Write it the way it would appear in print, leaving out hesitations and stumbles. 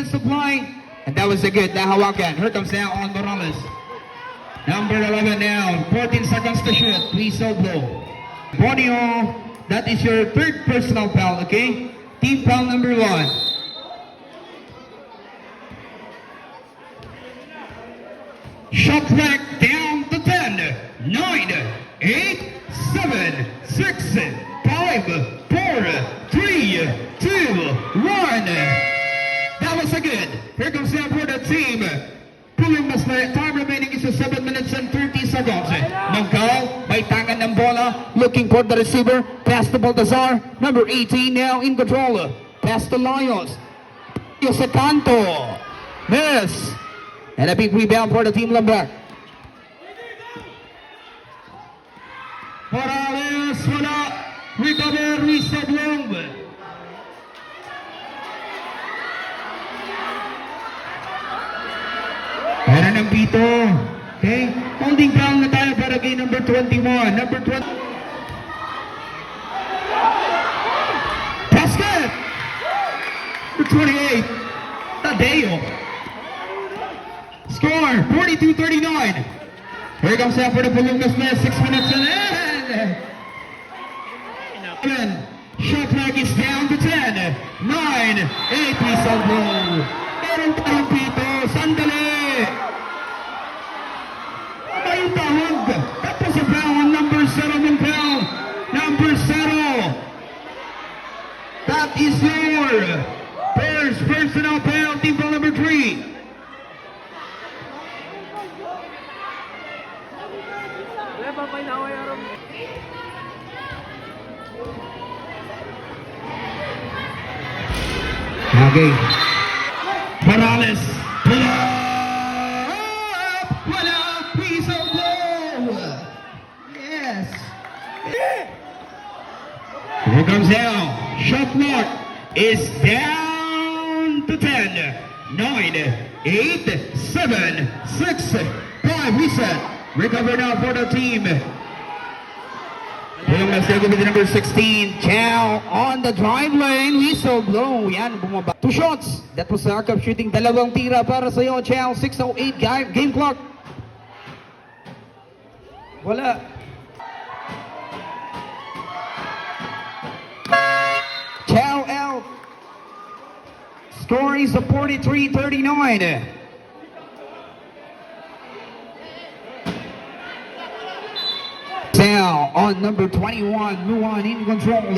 minutes to play. And that was a good nahawakan. Here comes now on Morales. Number 11 down. 14 seconds to shoot. Whistle blow. Borneo, that is your third personal foul, okay? Team foul number 1. Shot clock down to 10, 9, 8, 7, 6, 5, 4, 3, 2, 1. That was a good. Here comes now for the team. Pulling Masler. Time remaining is 7 minutes and 30 seconds. Mangkal, may tangan ng bola. Looking for the receiver. Pass to Baltazar. Number 18 now in control. Pass to Lions. Yosecanto. Miss. And a big rebound for the team Lambert. Morales, wala. Recover, reset long. Meron ng Bito. Okay? Holding down na tayo para kay number 21. Number 20. Basket! Number 28. Tadeo. Score, 42-39. Here comes out for the Palungas Mess. 6 minutes and end. Shot clock is down to 10, 9, 8, whistle blow. Meron tayong Pito. Sandali. May tawag. That was a foul on number 0 ng foul. Number 0. That is your first personal foul. Team foul number 3. Okay. Morales. Pull up. Wala. Whistle blow. Yes. Here comes now. Shot clock is down to 10, 9, 8, 7, 6, 5. Reset. Recover now for the team. Yung nasa with the number 16, Chow on the drive lane, whistle blow. Yan, bumaba. 2 shots. That was the arc of shooting. Dalawang tira para sa iyo, Chow. 6:08 game clock. Wala. Chow out. Score is 43-39. Now on number 21, Luan in control.